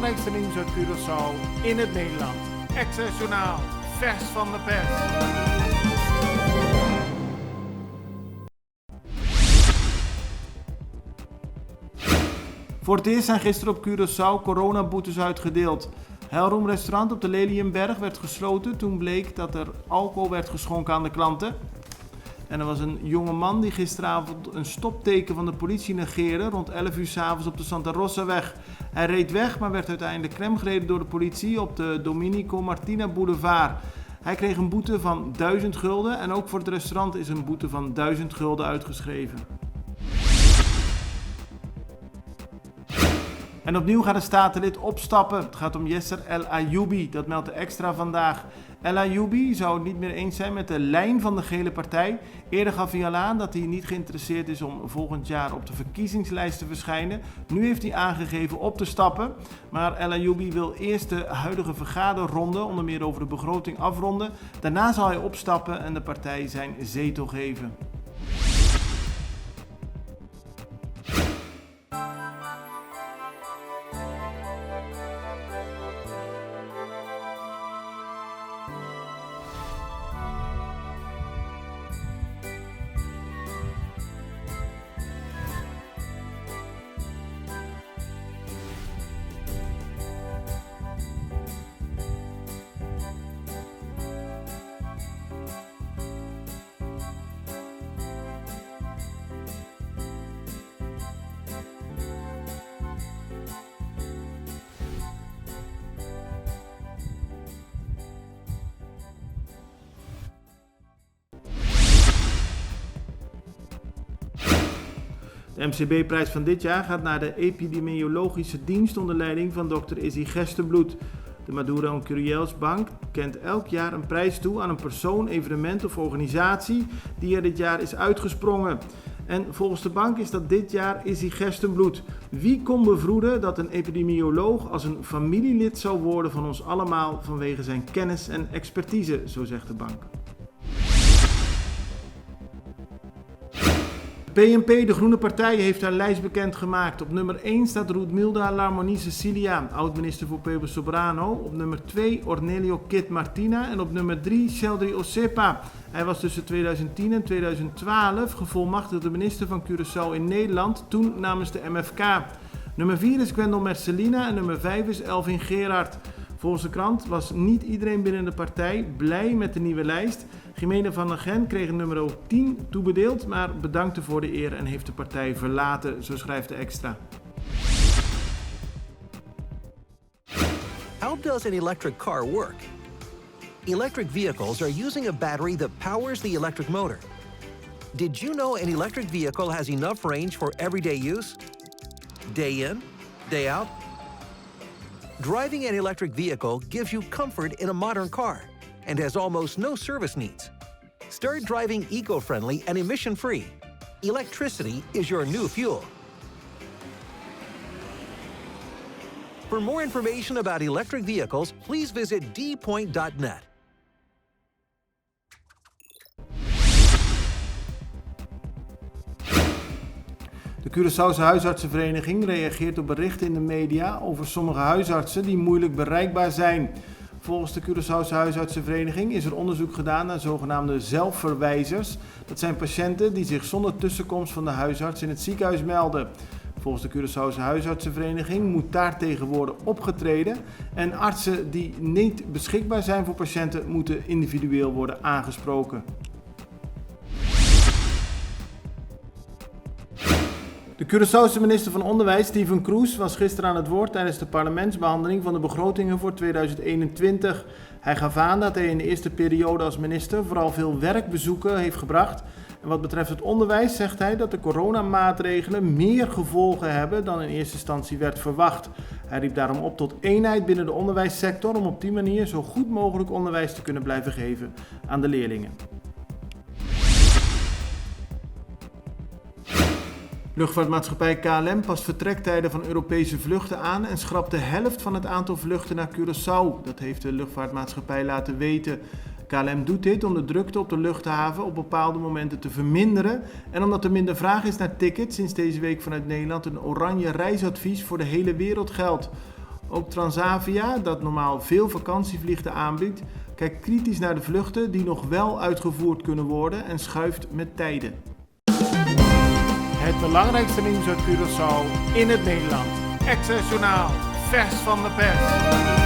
belangrijkste nieuws uit Curaçao in het Nederland. Extra Journaal, vers van de pers. Voor het eerst zijn gisteren op Curaçao coronaboetes uitgedeeld. Helroom restaurant op de Leliënberg werd gesloten toen bleek dat er alcohol werd geschonken aan de klanten. En er was een jonge man die gisteravond een stopteken van de politie negeerde rond 11 uur 's avonds op de Santa Rosaweg. Hij reed weg, maar werd uiteindelijk klemgereden door de politie op de Dominico Martina Boulevard. Hij kreeg een boete van 1000 gulden en ook voor het restaurant is een boete van 1000 gulden uitgeschreven. En opnieuw gaat een statenlid opstappen. Het gaat om Yasser El Ayoubi, dat meldt de Extra vandaag. El Ayoubi zou het niet meer eens zijn met de lijn van de gele partij. Eerder gaf hij al aan dat hij niet geïnteresseerd is om volgend jaar op de verkiezingslijst te verschijnen. Nu heeft hij aangegeven op te stappen. Maar El Ayoubi wil eerst de huidige vergaderronde, onder meer over de begroting, afronden. Daarna zal hij opstappen en de partij zijn zetel geven. De MCB-prijs van dit jaar gaat naar de epidemiologische dienst onder leiding van Dr. Izzy Gestenbloed. De Maduro Curiels Bank kent elk jaar een prijs toe aan een persoon, evenement of organisatie die er dit jaar is uitgesprongen. En volgens de bank is dat dit jaar Izzy Gestenbloed. Wie kon bevroeden dat een epidemioloog als een familielid zou worden van ons allemaal vanwege zijn kennis en expertise, zo zegt de bank. PNP, de Groene Partij, heeft haar lijst bekendgemaakt. Op nummer 1 staat Roetmilda Larmonie Cecilia, oud-minister voor Pepe Sobrano. Op nummer 2 Ornelio Kit Martina en op nummer 3 Sheldry Osepa. Hij was tussen 2010 en 2012 gevolmachtigde minister van Curaçao in Nederland, toen namens de MFK. Nummer 4 is Gwendol Mercelina en nummer 5 is Elvin Gerard. Volgens de krant was niet iedereen binnen de partij blij met de nieuwe lijst. Jimena van der Gen kreeg nummer 10 toebedeeld, maar bedankte voor de eer en heeft de partij verlaten, zo schrijft de Extra. How does an electric car work? Electric vehicles are using a battery that powers the electric motor. Did you know an electric vehicle has enough range for everyday use? Day in, day out? Driving an electric vehicle gives you comfort in a modern car and has almost no service needs. Start driving eco-friendly and emission-free. Electricity is your new fuel. For more information about electric vehicles, please visit dpoint.net. De Curaçaose huisartsenvereniging reageert op berichten in de media over sommige huisartsen die moeilijk bereikbaar zijn. Volgens de Curaçaose huisartsenvereniging is er onderzoek gedaan naar zogenaamde zelfverwijzers. Dat zijn patiënten die zich zonder tussenkomst van de huisarts in het ziekenhuis melden. Volgens de Curaçaose huisartsenvereniging moet daartegen worden opgetreden en artsen die niet beschikbaar zijn voor patiënten moeten individueel worden aangesproken. De Curaçaose minister van Onderwijs, Steven Kroes, was gisteren aan het woord tijdens de parlementsbehandeling van de begrotingen voor 2021. Hij gaf aan dat hij in de eerste periode als minister vooral veel werkbezoeken heeft gebracht. En wat betreft het onderwijs zegt hij dat de coronamaatregelen meer gevolgen hebben dan in eerste instantie werd verwacht. Hij riep daarom op tot eenheid binnen de onderwijssector om op die manier zo goed mogelijk onderwijs te kunnen blijven geven aan de leerlingen. Luchtvaartmaatschappij KLM past vertrektijden van Europese vluchten aan en schrapt de helft van het aantal vluchten naar Curaçao. Dat heeft de luchtvaartmaatschappij laten weten. KLM doet dit om de drukte op de luchthaven op bepaalde momenten te verminderen en omdat er minder vraag is naar tickets sinds deze week vanuit Nederland een oranje reisadvies voor de hele wereld geldt. Ook Transavia, dat normaal veel vakantievluchten aanbiedt, kijkt kritisch naar de vluchten die nog wel uitgevoerd kunnen worden en schuift met tijden. Het belangrijkste nieuws uit Curaçao in het Nederland. Extra Journaal, vers van de pers.